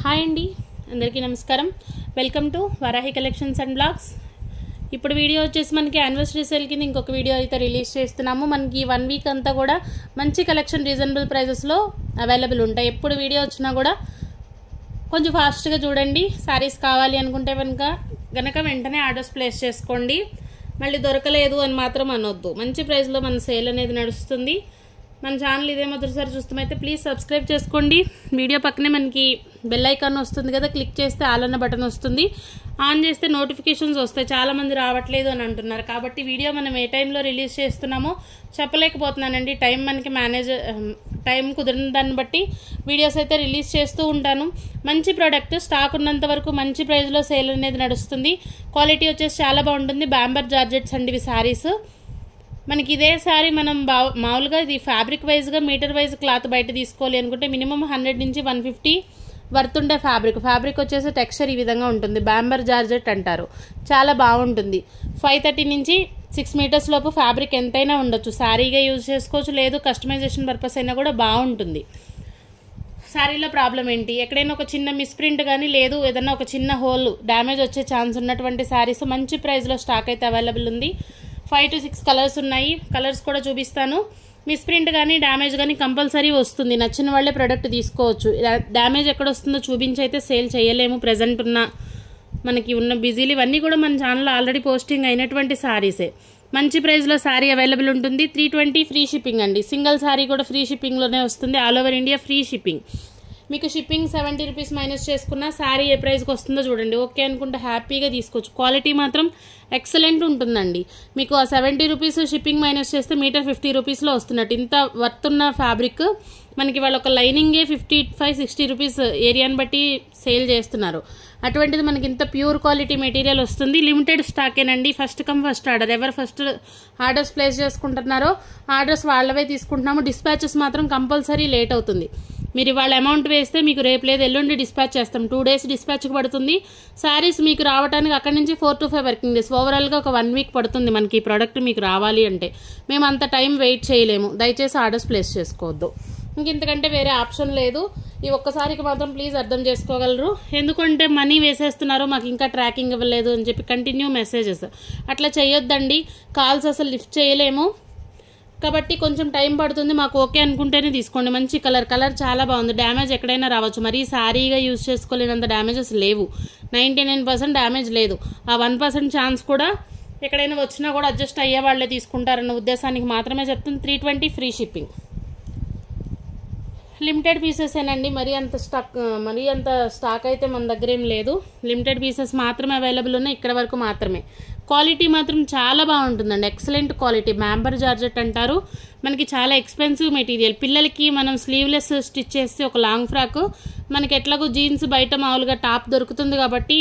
Hi అండి, అందరికీ నమస్కారం. Welcome to Varahi collections and blogs. ఇప్పుడు వీడియో వచ్చేసి మనకి యానివర్సరీ సేల్ కింద ఇంకొక వీడియో అయితే రిలీజ్ చేస్తున్నాము. మనకి 1 వీక్ అంతా కూడా మంచి కలెక్షన్ రీజనబుల్ ప్రైజెస్లో అవైలబుల్ ఉంటాయి. ఎప్పుడు వీడియో వచ్చినా కూడా కొంచెం ఫాస్ట్గా చూడండి. శారీస్ కావాలి అనుకుంటే గనక వెంటనే ఆర్డర్స్ ప్లేస్ చేసుకోండి. మళ్ళీ దొరకలేదు అని మాత్రం అనొద్దు. మంచి ప్రైస్లో మన సేల్ అనేది నడుస్తుంది. మన ఛానల్ ఇదే మొదటిసారి చూస్తామైతే ప్లీజ్ సబ్స్క్రైబ్ చేసుకోండి. వీడియో పక్కనే మనకి బెల్ ఐకాన్ వస్తుంది కదా, క్లిక్ చేస్తే ఆల్ అన్న బటన్ వస్తుంది. ఆన్ చేస్తే నోటిఫికేషన్స్ వస్తాయి. చాలామంది రావట్లేదు అని అంటున్నారు. కాబట్టి వీడియో మనం ఏ టైంలో రిలీజ్ చేస్తున్నామో చెప్పలేకపోతున్నానండి. టైం కుదిరిన దాన్ని బట్టి వీడియోస్ అయితే రిలీజ్ చేస్తూ ఉంటాను. మంచి ప్రోడక్ట్ స్టాక్ ఉన్నంత వరకు మంచి ప్రైస్లో సేల్ అనేది నడుస్తుంది. క్వాలిటీ వచ్చేసి చాలా బాగుంటుంది. బ్యాంబర్ జార్జెట్స్ అండి ఇవి శారీస్. మనకి ఇదే శారీ మనం మామూలుగా ఇది ఫ్యాబ్రిక్ వైజ్గా మీటర్ వైజ్ క్లాత్ బయట తీసుకోవాలి అనుకుంటే మినిమం 100 నుంచి 150 వర్త్ ఉండే ఫ్యాబ్రిక్ వచ్చేసి టెక్స్చర్ ఈ విధంగా ఉంటుంది. బ్యాంబర్ జార్జెట్ అంటారు. చాలా బాగుంటుంది. 530 నుంచి 6 మీటర్స్ లోపు ఫ్యాబ్రిక్ ఎంతైనా ఉండొచ్చు. శారీగా యూజ్ చేసుకోవచ్చు, లేదు కస్టమైజేషన్ పర్పస్ అయినా కూడా బాగుంటుంది. శారీలో ప్రాబ్లం ఏంటి, ఎక్కడైనా ఒక చిన్న మిస్ప్రింట్ కానీ లేదు ఏదైనా ఒక చిన్న హోల్ డ్యామేజ్ వచ్చే ఛాన్స్ ఉన్నటువంటి శారీస్ మంచి ప్రైస్లో స్టాక్ అయితే అవైలబుల్ ఉంది. 5 to 6 కలర్స్ ఉన్నాయి. కలర్స్ కూడా చూపిస్తాను. మిస్ప్రింట్ కానీ డ్యామేజ్ కానీ కంపల్సరీ వస్తుంది. నచ్చిన వాళ్ళే ప్రోడక్ట్ తీసుకోవచ్చు. డ్యామేజ్ ఎక్కడ వస్తుందో చూపించి అయితే సేల్ చేయలేము. ప్రజెంట్ మనకి ఉన్న బిజీలు ఇవన్నీ కూడా మన ఛానల్లో ఆల్రెడీ పోస్టింగ్ అయినటువంటి శారీసే. మంచి ప్రైస్లో శారీ అవైలబుల్ ఉంటుంది. 320 ఫ్రీ షిప్పింగ్ అండి. సింగిల్ శారీ కూడా ఫ్రీ షిప్పింగ్లోనే వస్తుంది. All over India free shipping. మీకు షిప్పింగ్ 70 రూపీస్ మైనస్ చేసుకున్న శారీ ఏ ప్రైస్కి వస్తుందో చూడండి. ఓకే అనుకుంటే హ్యాపీగా తీసుకోవచ్చు. క్వాలిటీ మాత్రం ఎక్సలెంట్ ఉంటుందండి. మీకు ఆ 70 రూపీస్ షిప్పింగ్ మైనస్ చేస్తే మీటర్ 50 రూపీస్లో వస్తున్నట్టు. ఇంత వర్త్ ఉన్న ఫ్యాబ్రిక్ మనకి వాళ్ళు ఒక లైనింగే 55-60 రూపీస్ ఏరియాని బట్టి సేల్ చేస్తున్నారు. అటువంటిది మనకి ఇంత ప్యూర్ క్వాలిటీ మెటీరియల్ వస్తుంది. లిమిటెడ్ స్టాకేనండి. First come first order. ఎవరు ఫస్ట్ ఆర్డర్స్ ప్లేస్ చేసుకుంటున్నారో ఆర్డర్స్ వాళ్ళవే తీసుకుంటున్నాము. డిస్పాచెస్ మాత్రం కంపల్సరీ లేట్ అవుతుంది. మీరు ఇవాళ అమౌంట్ వేస్తే మీకు రేపు లేదు ఎల్లుండి డిస్పాచ్ చేస్తాం. 2 days డిస్పాచ్కి పడుతుంది. శారీస్ మీకు రావడానికి అక్కడి నుంచి 4 to 5 వర్కింగ్ డేస్. ఓవరాల్గా ఒక 1 వీక్ పడుతుంది మనకి ఈ ప్రోడక్ట్ మీకు రావాలి అంటే. మేము అంత టైం వెయిట్ చేయలేము. దయచేసి ఆర్డర్స్ ప్లేస్ చేసుకోవద్దు. ఇంకెంతకంటే వేరే ఆప్షన్ లేదు. ఈ ఒక్కసారికి మాత్రం ప్లీజ్ అర్థం చేసుకోగలరు. ఎందుకంటే మనీ వేసేస్తున్నారో మాకు ఇంకా ట్రాకింగ్ ఇవ్వలేదు అని చెప్పి కంటిన్యూ మెసేజెస్ అట్లా చేయొద్దండి. కాల్స్ అసలు లిఫ్ట్ చేయలేము. కాబట్టి కొంచెం టైం పడుతుంది. మాకు ఓకే అనుకుంటేనే తీసుకోండి. మంచి కలర్ చాలా బాగుంది. డ్యామేజ్ ఎక్కడైనా రావచ్చు. మరీ శారీగా యూజ్ చేసుకోలేనంత డ్యామేజెస్ లేవు. 99% డ్యామేజ్ లేదు. ఆ 1% ఛాన్స్ కూడా ఎక్కడైనా వచ్చినా కూడా అడ్జస్ట్ అయ్యే వాళ్ళే తీసుకుంటారన్న ఉద్దేశానికి మాత్రమే చెప్తుంది. 320 ఫ్రీ షిప్పింగ్. లిమిటెడ్ పీసెసేనండి. మరీ అంత స్టాక్ అయితే మన దగ్గర ఏం లేదు. లిమిటెడ్ పీసెస్ మాత్రమే అవైలబుల్ ఉన్నాయి. ఇక్కడ వరకు మాత్రమే. క్వాలిటీ మాత్రం చాలా బాగుంటుందండి. Excellent quality. బ్యాంబర్ జార్జెట్ అంటారు. మనకి చాలా ఎక్స్పెన్సివ్ మెటీరియల్. పిల్లలకి మనం స్లీవ్లెస్ స్టిచ్ చేస్తే ఒక లాంగ్ ఫ్రాక్ మనకి ఎట్లాగో జీన్స్ బయట మామూలుగా టాప్ దొరుకుతుంది కాబట్టి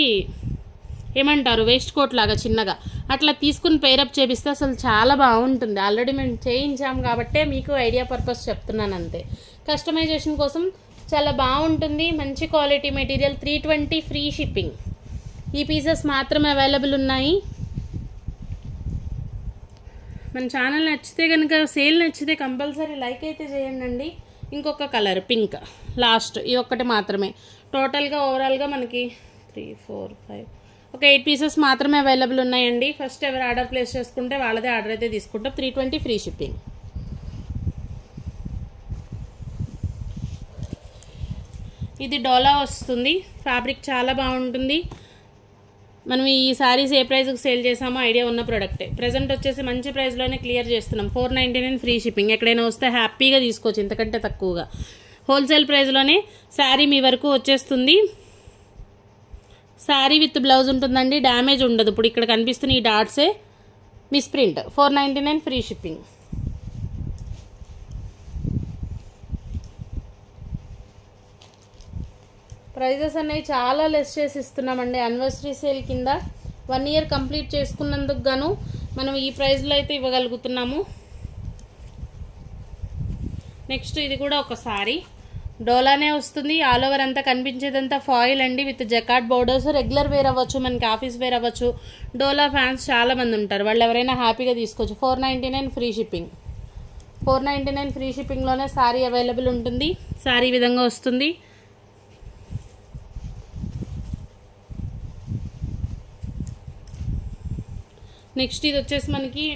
ఏమంటారు వేస్ట్ కోట్ లాగా చిన్నగా అట్లా తీసుకుని పేరప్ చేపిస్తే అసలు చాలా బాగుంటుంది. ఆల్రెడీ మేము చేయించాము కాబట్టే మీకు ఐడియా పర్పస్ చెప్తున్నాను అంతే. కస్టమైజేషన్ కోసం చాలా బాగుంటుంది. మంచి క్వాలిటీ మెటీరియల్. 320 free shipping. ఈ పీసెస్ మాత్రమే అవైలబుల్ ఉన్నాయి. మన ఛానల్ నచ్చితే కనుక సేల్ నచ్చితే కంపల్సరీ లైక్ అయితే చేయండి. ఇంకొక కలర్ పింక్ లాస్ట్. ఈ ఒక్కటి మాత్రమే. టోటల్గా ఓవరాల్గా మనకి 3, 4, 5 ఒక 8 పీసెస్ మాత్రమే అవైలబుల్ ఉన్నాయండి. ఫస్ట్ ఎవరు ఆర్డర్ ప్లేస్ చేసుకుంటే వాళ్ళదే ఆర్డర్ అయితే తీసుకుంటాం. 320 ఫ్రీ షిప్పింగ్. ఇది డోలా వస్తుంది. ఫ్యాబ్రిక్ చాలా బాగుంటుంది. మనం ఈ శారీస్ ఏ ప్రైస్కి సేల్ చేసామో ఐడియా ఉన్న ప్రోడక్టే. ప్రజెంట్ వచ్చేసి మంచి ప్రైస్లోనే క్లియర్ చేస్తున్నాం. 499 ఫ్రీ షిప్పింగ్. ఎక్కడైనా వస్తే హ్యాపీగా తీసుకోవచ్చు. ఇంతకంటే తక్కువగా హోల్సేల్ ప్రైస్లోనే శారీ మీ వరకు వచ్చేస్తుంది. శారీ విత్ బ్లౌజ్ ఉంటుందండి. డ్యామేజ్ ఉండదు. ఇప్పుడు ఇక్కడ కనిపిస్తున్న ఈ డాట్సే మిస్ప్రింట్. 499 free shipping. ప్రైజెస్ అనేవి చాలా లెస్ చేసి ఇస్తున్నామండి. యానివర్సరీ సేల్ కింద 1 year కంప్లీట్ చేసుకున్నందుకు గాను మనం ఈ ప్రైస్లో అయితే ఇవ్వగలుగుతున్నాము. నెక్స్ట్ ఇది కూడా ఒక సారీ డోలానే వస్తుంది. ఆల్ ఓవర్ అంతా కనిపించేదంతా ఫాయిల్ అండి విత్ జకాట్ బోర్డర్స్. రెగ్యులర్ వేర్ అవ్వచ్చు, మనకి ఆఫీస్ వేర్ అవ్వచ్చు. డోలా ఫ్యాన్స్ చాలా మంది ఉంటారు. వాళ్ళు ఎవరైనా హ్యాపీగా తీసుకోవచ్చు. 499 ఫ్రీ షిప్పింగ్. 499 ఫ్రీ షిప్పింగ్లోనే శారీ అవైలబుల్ ఉంటుంది. శారీ విధంగా వస్తుంది. నెక్స్ట్ ఇది వచ్చేసి మనకి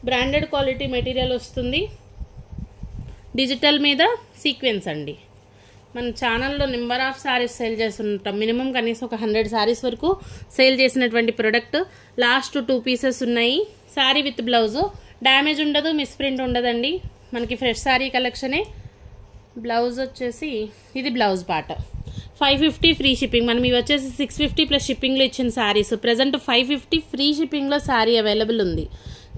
బ్రాండెడ్ క్వాలిటీ మెటీరియల్ వస్తుంది, డిజిటల్ మీద సీక్వెన్స్ అండి. మన ఛానల్లో నెంబర్ ఆఫ్ శారీస్ సేల్ చేస్తుంటాం, మినిమం కనీసం ఒక 100 శారీస్ వరకు సేల్ చేసినటువంటి ప్రోడక్ట్. లాస్ట్ 2 పీసెస్ ఉన్నాయి. శారీ విత్ బ్లౌజు, డ్యామేజ్ ఉండదు, మిస్ప్రింట్ ఉండదండి. మనకి ఫ్రెష్ శారీ కలెక్షనే. బ్లౌజ్ వచ్చేసి ఇది బ్లౌజ్ పార్ట్. 550 free shipping. మనం ఇవి వచ్చేసి 650 ప్లస్ షిప్పింగ్లో ఇచ్చిన శారీస్. ప్రజెంట్ 550 ఫ్రీ షిప్పింగ్లో శారీ అవైలబుల్ ఉంది.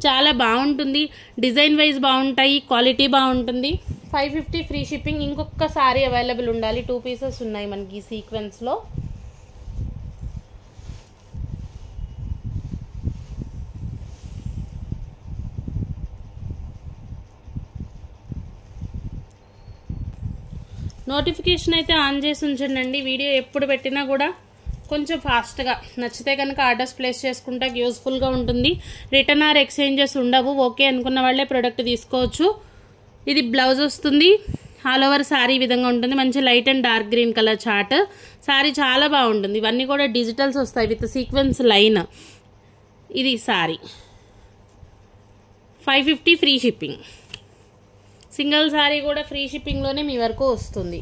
చాలా బాగుంటుంది, డిజైన్ వైజ్ బాగుంటాయి, క్వాలిటీ బాగుంటుంది. 550 ఫ్రీ షిప్పింగ్. ఇంకొక శారీ అవైలబుల్ ఉండాలి. 2 పీసెస్ ఉన్నాయి మనకి సీక్వెన్స్లో. నోటిఫికేషన్ అయితే ఆన్ చేసి ఉంచండి. వీడియో ఎప్పుడు పెట్టినా కూడా కొంచెం ఫాస్ట్గా, నచ్చితే కనుక ఆర్డర్స్ ప్లేస్ చేసుకుంటే యూస్ఫుల్గా ఉంటుంది. రిటర్న్ ఆర్ ఎక్స్చేంజెస్ ఉండవు. ఓకే అనుకున్న వాళ్ళే ప్రోడక్ట్ తీసుకోవచ్చు. ఇది బ్లౌజ్ వస్తుంది. ఆల్ ఓవర్ శారీ ఈ విధంగా ఉంటుంది. మంచి light and dark green colour chart. Sari చాలా బాగుంటుంది. ఇవన్నీ కూడా డిజిటల్స్ వస్తాయి విత్ సీక్వెన్స్ లైన్. ఇది sari 550 free shipping. Single sari కూడా ఫ్రీ షిప్పింగ్లోనే మీ వరకు వస్తుంది.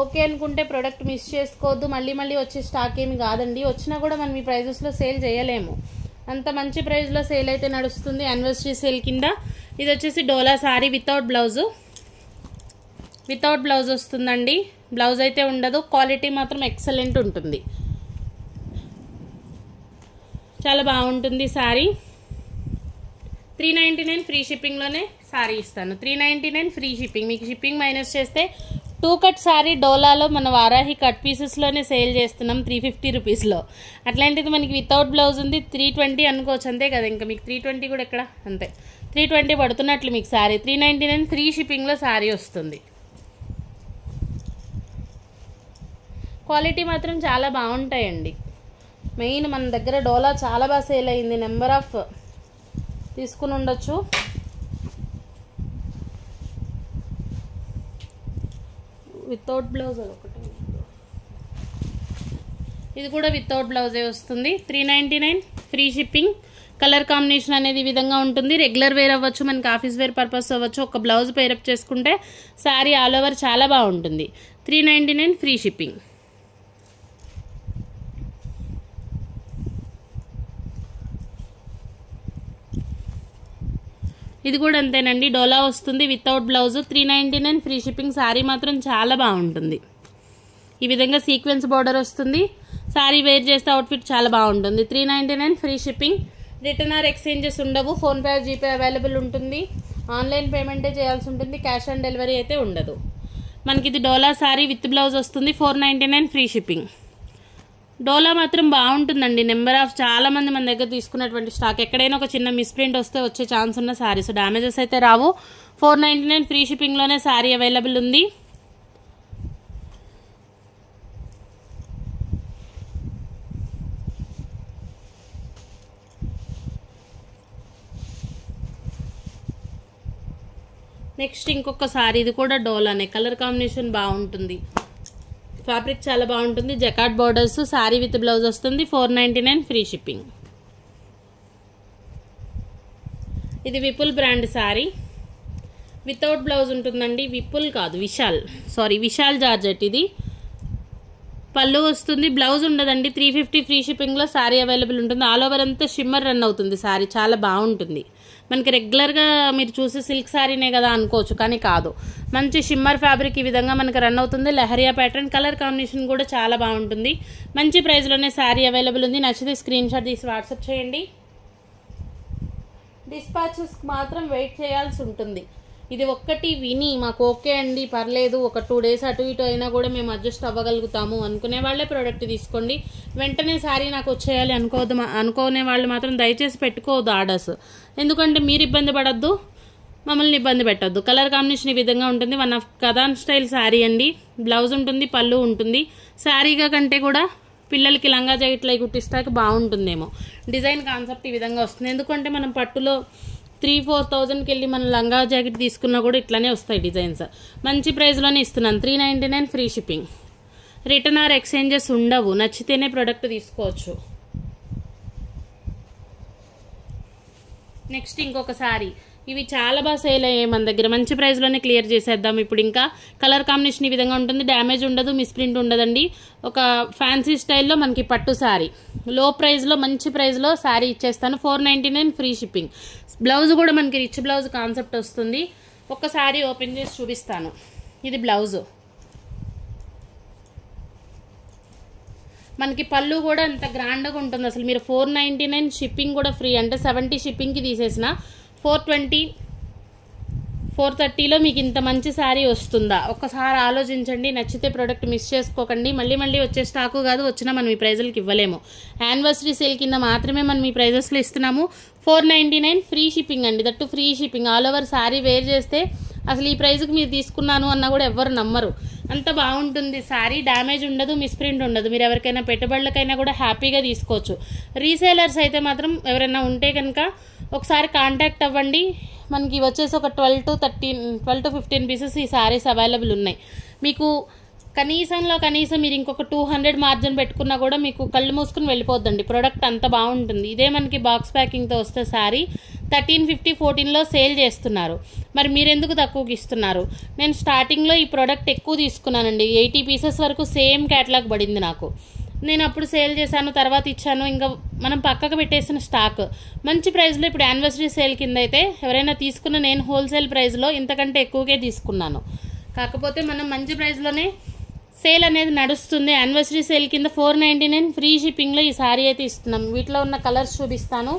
ఓకే అనుకుంటే ప్రోడక్ట్ మిస్ చేసుకోవద్దు. మళ్ళీ వచ్చే స్టాక్ ఏమి కాదండి. వచ్చినా కూడా మనం ఈ ప్రైజెస్లో సేల్ చేయలేము. అంత మంచి ప్రైస్లో సేల్ అయితే నడుస్తుంది యానివర్సరీ సేల్ కింద. ఇది వచ్చేసి డోలా sari without blouse. Without blouse వస్తుందండి. బ్లౌజ్ అయితే ఉండదు. క్వాలిటీ మాత్రం ఎక్సలెంట్ ఉంటుంది. చాలా బాగుంటుంది శారీ. 399 ఫ్రీ షిప్పింగ్లోనే శారీ ఇస్తాను. 399 ఫ్రీ షిప్పింగ్. మీకు షిప్పింగ్ మైనస్ చేస్తే 2 కట్ శారీ డోలాలో మన వారాహి కట్ పీసెస్లోనే సేల్ చేస్తున్నాం 350 రూపీస్లో. అట్లాంటిది మనకి వితౌట్ బ్లౌజ్ ఉంది 320 అనుకోవచ్చు. అంతే కదా, ఇంకా మీకు 320 కూడా ఎక్కడ, అంతే 320 పడుతున్నట్లు మీకు శారీ. 399 ఫ్రీ షిప్పింగ్లో శారీ వస్తుంది. క్వాలిటీ మాత్రం చాలా బాగుంటాయండి. మెయిన్ మన దగ్గర డోలా చాలా బాగా సేల్ అయింది. నెంబర్ ఆఫ్ తీసుకుని ఉండొచ్చు. వితౌట్ బ్లౌజ్ అదొకటి. ఇది కూడా వితౌట్ బ్లౌజే వస్తుంది. 399 ఫ్రీ షిప్పింగ్. కలర్ కాంబినేషన్ అనేది ఈ విధంగా ఉంటుంది. రెగ్యులర్ వేర్ అవ్వచ్చు, మనకి ఆఫీస్ వేర్ పర్పస్ అవ్వచ్చు. ఒక బ్లౌజ్ పేరప్ చేసుకుంటే శారీ ఆల్ ఓవర్ చాలా బాగుంటుంది. 399 ఫ్రీ షిప్పింగ్. ఇది కూడా అంతేనండి. డోలా వస్తుంది without blouse. 399 free shipping. Sari మాత్రం చాలా బాగుంటుంది. ఈ విధంగా సీక్వెన్స్ బార్డర్ వస్తుంది. శారీ వేర్ చేస్తే అవుట్ఫిట్ చాలా బాగుంటుంది. 399 free shipping. Return or exchanges ఉండవు. ఫోన్పే జీపే అవైలబుల్ ఉంటుంది. ఆన్లైన్ పేమెంటే చేయాల్సి ఉంటుంది. క్యాష్ ఆన్ డెలివరీ అయితే ఉండదు. మనకి ఇది డోలా శారీ విత్ బ్లౌజ్ వస్తుంది. 499 ఫ్రీ షిప్పింగ్. డోలా మాత్రం బాగుంటుందండి. నెంబర్ ఆఫ్ చాలా మంది మన దగ్గర తీసుకున్నటువంటి స్టాక్. ఎక్కడైనా ఒక చిన్న మిస్ప్రింట్ వస్తే వచ్చే ఛాన్స్ ఉన్న శారీస్. డ్యామేజెస్ అయితే రావు. 499 ఫ్రీ షిప్పింగ్లోనే శారీ అవైలబుల్ ఉంది. నెక్స్ట్ ఇంకొక శారీ. ఇది కూడా డోలానే. కలర్ కాంబినేషన్ బాగుంటుంది. ఫ్యాబ్రిక్ చాలా బాగుంటుంది. జకాట్ బార్డర్స్. శారీ విత్ బ్లౌజ్ వస్తుంది. 499 ఫ్రీ షిప్పింగ్. ఇది Vipul brand sari. Without blouse ఉంటుందండి. విపుల్ కాదు, విశాల్, సారీ విశాల్ జార్జెట్. ఇది పళ్ళు వస్తుంది. బ్లౌజ్ ఉండదండి. 350 ఫ్రీ షిప్పింగ్లో శారీ అవైలబుల్ ఉంటుంది. ఆల్ ఓవర్ అంతా షిమ్మర్ రన్ అవుతుంది శారీ. చాలా బాగుంటుంది. మనకి రెగ్యులర్గా మీరు చూసే సిల్క్ శారీనే కదా అనుకోవచ్చు, కానీ కాదు. మంచి షిమ్మర్ ఫ్యాబ్రిక్ ఈ విధంగా మనకి రన్ అవుతుంది. లెహరియా ప్యాటర్న్. కలర్ కాంబినేషన్ కూడా చాలా బాగుంటుంది. మంచి ప్రైస్లోనే శారీ అవైలబుల్ ఉంది. నచ్చితే స్క్రీన్ షాట్ తీసి వాట్సాప్ చేయండి. డిస్పాచెస్ మాత్రం వెయిట్ చేయాల్సి ఉంటుంది. ఇది ఒక్కటి విని మాకు ఓకే అండి పర్లేదు, ఒక 2 days అటు ఇటు అయినా కూడా మేము అడ్జస్ట్ అవ్వగలుగుతాము అనుకునే వాళ్ళే ప్రోడక్ట్ తీసుకోండి. వెంటనే శారీ నాకు వచ్చేయాలి అనుకునే వాళ్ళు మాత్రం దయచేసి పెట్టుకోవద్దు ఆర్డర్స్. ఎందుకంటే మీరు ఇబ్బంది పడద్దు, మమ్మల్ని ఇబ్బంది పెట్టద్దు. కలర్ కాంబినేషన్ ఈ విధంగా ఉంటుంది. One of katan style sari అండి. బ్లౌజ్ ఉంటుంది, పళ్ళు ఉంటుంది. శారీగా కంటే కూడా పిల్లలకి లంగా జాకెట్లు అవి కుట్టిస్తాక బాగుంటుందేమో. డిజైన్ కాన్సెప్ట్ ఈ విధంగా వస్తుంది. ఎందుకంటే మనం పట్టులో 3-4 thousandకి వెళ్ళి మనం లంగా జాకెట్ తీసుకున్నా కూడా ఇట్లానే వస్తాయి డిజైన్స్. మంచి ప్రైస్లోనే ఇస్తున్నాను. 399 free shipping. Return or exchanges ఉండవు. నచ్చితేనే ప్రోడక్ట్ తీసుకోవచ్చు. నెక్స్ట్ ఇంకొక సారీ, ఇవి చాలా బాగా సేల్ అయ్యాయి మన దగ్గర, మంచి ప్రైస్లోనే క్లియర్ చేసేద్దాం ఇప్పుడు. ఇంకా కలర్ కాంబినేషన్ ఈ విధంగా ఉంటుంది, డ్యామేజ్ ఉండదు, మిస్ప్రింట్ ఉండదండి. ఒక ఫ్యాన్సీ స్టైల్లో మనకి పట్టు సారీ, లో ప్రైస్లో మంచి ప్రైస్లో సారీ ఇచ్చేస్తాను. 499 ఫ్రీ షిప్పింగ్. బ్లౌజ్ కూడా మనకి రిచ్ బ్లౌజ్ కాన్సెప్ట్ వస్తుంది. ఒక సారీ ఓపెన్ చేసి చూపిస్తాను. ఇది బ్లౌజు, మనకి పళ్ళు కూడా అంత గ్రాండ్గా ఉంటుంది అసలు. మీరు 499 షిప్పింగ్ కూడా ఫ్రీ, అంటే 70 షిప్పింగ్కి తీసేసిన 420 430లో మీకు ఇంత మంచి శారీ వస్తుందా? ఒక్కసారి ఆలోచించండి. నచ్చితే ప్రోడక్ట్ మిస్ చేసుకోకండి. మళ్ళీ మళ్ళీ వచ్చే స్టాకు కాదు, వచ్చినా మనం ఈ ప్రైజులకి ఇవ్వలేము. యానివర్సరీ సేల్ కింద మాత్రమే మనం ఈ ప్రైజెస్లో ఇస్తున్నాము. 499 ఫ్రీ షిప్పింగ్ అండి, that free shipping. All over sari wear చేస్తే అసలు ఈ ప్రైజ్కి మీరు తీసుకున్నాను అన్నా కూడా ఎవ్వరు నమ్మరు, అంత బాగుంటుంది శారీ. డ్యామేజ్ ఉండదు, మిస్ప్రింట్ ఉండదు. మీరు ఎవరికైనా పెట్టుబడులకైనా కూడా హ్యాపీగా తీసుకోవచ్చు. రీసేలర్స్ అయితే మాత్రం ఎవరైనా ఉంటే కనుక ఒకసారి కాంటాక్ట్ అవ్వండి. మనకి వచ్చేసి ఒక 12 to 15 పీసెస్ ఈ శారీస్ అవైలబుల్ ఉన్నాయి. మీకు కనీసం మీరు ఇంకొక 200 మార్జిన్ పెట్టుకున్నా కూడా మీకు కళ్ళు మూసుకుని వెళ్ళిపోద్దండి. ప్రోడక్ట్ అంత బాగుంటుంది. ఇదే మనకి బాక్స్ ప్యాకింగ్తో వస్తే శారీ 1350 14లో సేల్ చేస్తున్నారు. మరి మీరెందుకు తక్కువకి ఇస్తున్నారు? నేను స్టార్టింగ్లో ఈ ప్రోడక్ట్ ఎక్కువ తీసుకున్నానండి, 80 పీసెస్ వరకు సేమ్ క్యాటలాగ్ పడింది నాకు. నేను అప్పుడు సేల్ చేశాను, తర్వాత ఇచ్చాను. ఇంకా మనం పక్కకు పెట్టేసిన స్టాక్ మంచి ప్రైస్లో ఇప్పుడు యానివర్సరీ సేల్ కింద అయితే ఎవరైనా తీసుకున్న, నేను హోల్సేల్ ప్రైస్లో ఇంతకంటే ఎక్కువగా తీసుకున్నాను. కాకపోతే మనం మంచి ప్రైస్లోనే సేల్ అనేది నడుస్తుంది. యానివర్సరీ సేల్ కింద 499 ఫ్రీ షిప్పింగ్లో ఈ సారీ అయితే ఇస్తున్నాం. వీటిలో ఉన్న కలర్స్ చూపిస్తాను.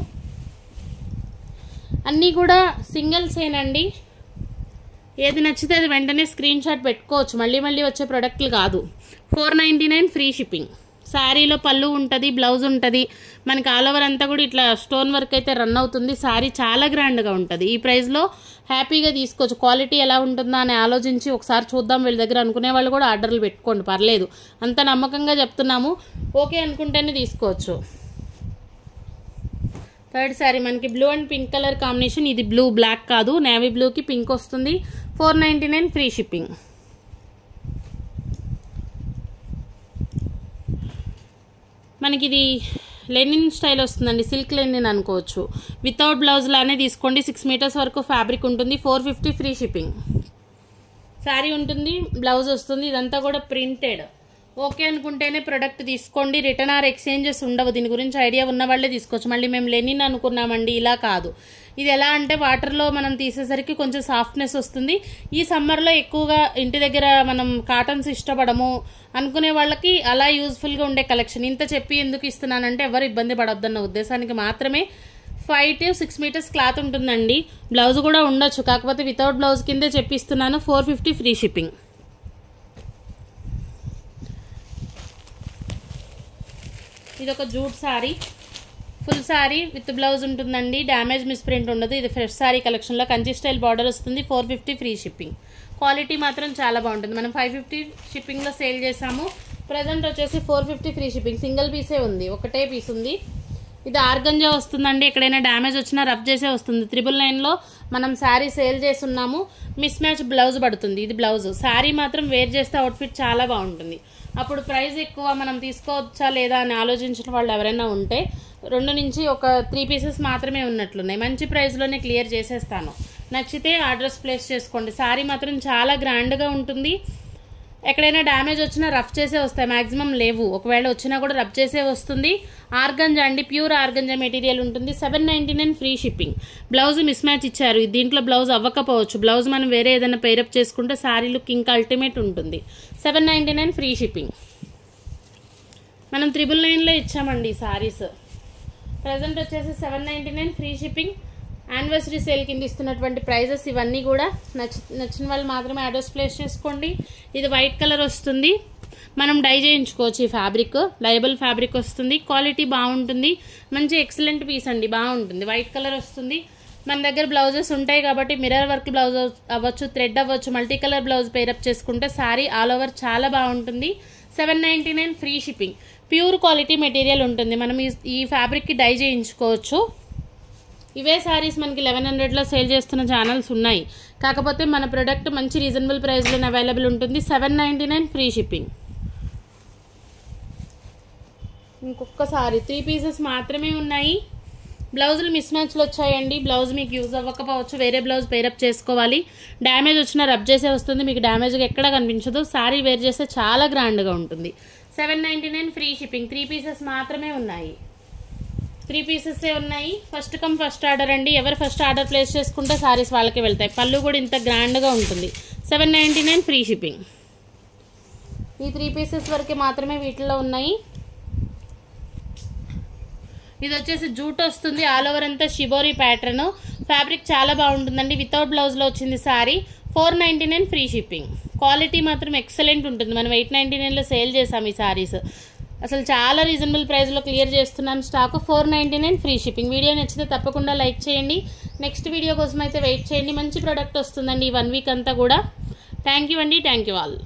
అన్నీ కూడా సింగిల్సేనండి. ఏది నచ్చితే అది వెంటనే స్క్రీన్ షాట్ పెట్టుకోవచ్చు, మళ్ళీ మళ్ళీ వచ్చే ప్రోడక్ట్లు కాదు. 499 ఫ్రీ షిప్పింగ్. శారీలో పళ్ళు ఉంటుంది, బ్లౌజ్ ఉంటుంది. మనకి ఆల్ ఓవర్ అంతా కూడా ఇట్లా స్టోన్ వర్క్ అయితే రన్ అవుతుంది. శారీ చాలా గ్రాండ్గా ఉంటుంది. ఈ ప్రైస్లో హ్యాపీగా తీసుకోవచ్చు. క్వాలిటీ ఎలా ఉంటుందా అని ఆలోచించి ఒకసారి చూద్దాం వీళ్ళ దగ్గర అనుకునే వాళ్ళు కూడా ఆర్డర్లు పెట్టుకోండి, పర్లేదు. అంత నమ్మకంగా చెప్తున్నాము, ఓకే అనుకుంటేనే తీసుకోవచ్చు. థర్డ్ శారీ మనకి blue and pink colour combination. ఇది బ్లూ, బ్లాక్ కాదు, నేవీ బ్లూకి పింక్ వస్తుంది. 499 ఫ్రీ షిప్పింగ్. మనకి ఇది లెనిన్ స్టైల్ వస్తుందండి, సిల్క్ లెనిన్ అనుకోవచ్చు. వితౌట్ బ్లౌజ్ లానే తీసుకోండి. 6 మీటర్స్ వరకు ఫ్యాబ్రిక్ ఉంటుంది. 450 ఫ్రీ షిప్పింగ్. శారీ ఉంటుంది, బ్లౌజ్ వస్తుంది. ఇదంతా కూడా ప్రింటెడ్. ఓకే అనుకుంటేనే ప్రొడక్ట్ తీసుకోండి. రిటర్న్ ఆర్ ఎక్స్చేంజెస్ ఉండవు. దీని గురించి ఐడియా ఉన్న వాళ్ళే తీసుకోవచ్చు. మళ్ళీ మేము లెనిన్ అనుకున్నామండి, ఇలా కాదు. ఇది ఎలా అంటే వాటర్లో మనం తీసేసరికి కొంచెం సాఫ్ట్నెస్ వస్తుంది. ఈ సమ్మర్లో ఎక్కువగా ఇంటి దగ్గర మనం కాటన్స్ ఇష్టపడము అనుకునే వాళ్ళకి అలా యూజ్ఫుల్గా ఉండే కలెక్షన్. ఇంత చెప్పి ఎందుకు ఇస్తున్నానంటే ఎవరు ఇబ్బంది పడొద్దన్న ఉద్దేశానికి మాత్రమే. 5 to 6 మీటర్స్ క్లాత్ ఉంటుందండి. బ్లౌజ్ కూడా ఉండొచ్చు, కాకపోతే వితౌట్ బ్లౌజ్ కిందే చెప్పిస్తున్నాను. 450 ఫ్రీ షిప్పింగ్. ఇది ఒక jute sorry, full sorry with blouse ఉంటుందండి. డ్యామేజ్ మిస్ప్రింట్ ఉండదు. ఇది ఫ్రెష్ సారీ కలెక్షన్లో కంచి స్టైల్ బార్డర్ వస్తుంది. 450 ఫ్రీ షిప్పింగ్. క్వాలిటీ మాత్రం చాలా బాగుంటుంది. మనం 550 షిప్పింగ్లో సేల్ చేసాము. ప్రజెంట్ వచ్చేసి 450 ఫ్రీ షిప్పింగ్. సింగిల్ పీసే ఉంది, ఒకటే పీస్ ఉంది. ఇది ఆర్గంజా వస్తుందండి. ఎక్కడైనా డ్యామేజ్ వచ్చినా రబ్ చేసే వస్తుంది. 999లో మనం శారీ సేల్ చేస్తున్నాము. మిస్ మ్యాచ్ బ్లౌజ్ పడుతుంది. ఇది బ్లౌజ్. శారీ మాత్రం వేర్ చేస్తే అవుట్ఫిట్ చాలా బాగుంటుంది. అప్పుడు ప్రైస్ ఎక్కువ మనం తీసుకోవచ్చా లేదా అని ఆలోచించిన వాళ్ళు ఎవరైనా ఉంటే 2 నుంచి ఒక 3 పీసెస్ మాత్రమే ఉన్నట్లున్నాయి. మంచి ప్రైస్లోనే క్లియర్ చేసేస్తాను. నచ్చితే ఆర్డర్స్ ప్లేస్ చేసుకోండి. శారీ మాత్రం చాలా గ్రాండ్గా ఉంటుంది. ఎక్కడైనా డ్యామేజ్ వచ్చినా రఫ్ చేసే వస్తాయి, మ్యాక్సిమం లేవు. ఒకవేళ వచ్చినా కూడా రఫ్ చేసే వస్తుంది. ఆర్గంజా అండి, ప్యూర్ ఆర్గంజా మెటీరియల్ ఉంటుంది. 799 free shipping. Blouse miss match ఇచ్చారు. దీంట్లో బ్లౌజ్ అవ్వకపోవచ్చు. బ్లౌజ్ మనం వేరే ఏదైనా పేరప్ చేసుకుంటే శారీ లుక్ ఇంకా అల్టిమేట్ ఉంటుంది. 799 ఫ్రీ షిప్పింగ్. మనం 999లో ఇచ్చామండి సారీస్. ప్రజెంట్ వచ్చేసి 799 ఫ్రీ షిప్పింగ్. యానివర్సరీ సేల్ కింద ఇస్తున్నటువంటి ప్రైజెస్ ఇవన్నీ కూడా. నచ్చిన వాళ్ళు మాత్రమే ఆర్డర్స్ ప్లేస్ చేసుకోండి. ఇది వైట్ కలర్ వస్తుంది. మనం డై చేయించుకోవచ్చు. ఈ ఫ్యాబ్రిక్ లయబుల్ ఫ్యాబ్రిక్ వస్తుంది. క్వాలిటీ బాగుంటుంది. మంచి ఎక్సలెంట్ పీస్ అండి, బాగుంటుంది. వైట్ కలర్ వస్తుంది. మన దగ్గర బ్లౌజెస్ ఉంటాయి కాబట్టి మిర్రర్ వర్క్ బ్లౌజ్ అవ్వచ్చు, థ్రెడ్ అవ్వచ్చు, మల్టీ కలర్ బ్లౌజ్ పేరప్ చేసుకుంటే శారీ ఆల్ ఓవర్ చాలా బాగుంటుంది. 799 free shipping. Pure quality material ఉంటుంది. మనం ఈ ఫ్యాబ్రిక్కి డై చేయించుకోవచ్చు. ఇవే శారీస్ మనకి 1100లో సేల్ చేస్తున్న ఛానల్స్ ఉన్నాయి. కాకపోతే మన ప్రొడక్ట్ మంచి రీజనబుల్ ప్రైస్లోనే అవైలబుల్ ఉంటుంది. 799 ఫ్రీ షిప్పింగ్. ఇంకొకసారి 3 పీసెస్ మాత్రమే ఉన్నాయి. బ్లౌజులు మిస్ మ్యాచ్లు వచ్చాయండి. బ్లౌజ్ మీకు యూజ్ అవ్వకపోవచ్చు, వేరే బ్లౌజ్ పేరప్ చేసుకోవాలి. డ్యామేజ్ వచ్చినా రబ్ చేసే వస్తుంది, మీకు డ్యామేజ్గా ఎక్కడ కనిపించదు. శారీ వేర్ చేస్తే చాలా గ్రాండ్గా ఉంటుంది. 799 ఫ్రీ షిప్పింగ్. 3 పీసెస్ మాత్రమే ఉన్నాయి, 3 పీసెసే ఉన్నాయి. ఫస్ట్ కమ్ ఫస్ట్ ఆర్డర్ అండి. ఎవరు ఫస్ట్ ఆర్డర్ ప్లేస్ చేసుకుంటే శారీస్ వాళ్ళకే వెళ్తాయి. పళ్ళు కూడా ఇంత గ్రాండ్గా ఉంటుంది. 799 ఫ్రీ షిప్పింగ్. ఈ 3 పీసెస్ వరకే మాత్రమే వీటిలో ఉన్నాయి. ఇది వచ్చేసి జూట్ వస్తుంది, ఆల్ ఓవర్ అంతా షిబోరీ ప్యాటర్న్. ఫ్యాబ్రిక్ చాలా బాగుంటుందండి. వితౌట్ బ్లౌజ్లో వచ్చింది శారీ. 499 free shipping. క్వాలిటీ మాత్రం ఎక్సలెంట్ ఉంటుంది. మనం 899లో సేల్ చేసాం ఈ శారీస్. అసలు చాలా రీజనబుల్ ప్రైస్లో క్లియర్ చేస్తున్నాను స్టాక్. 499 free shipping. వీడియో నచ్చితే తప్పకుండా లైక్ చేయండి. నెక్స్ట్ వీడియో కోసం అయితే వెయిట్ చేయండి. మంచి ప్రోడక్ట్ వస్తుందండి ఈ 1 వీక్ అంతా కూడా. థ్యాంక్ యూ అండి. Thank you all.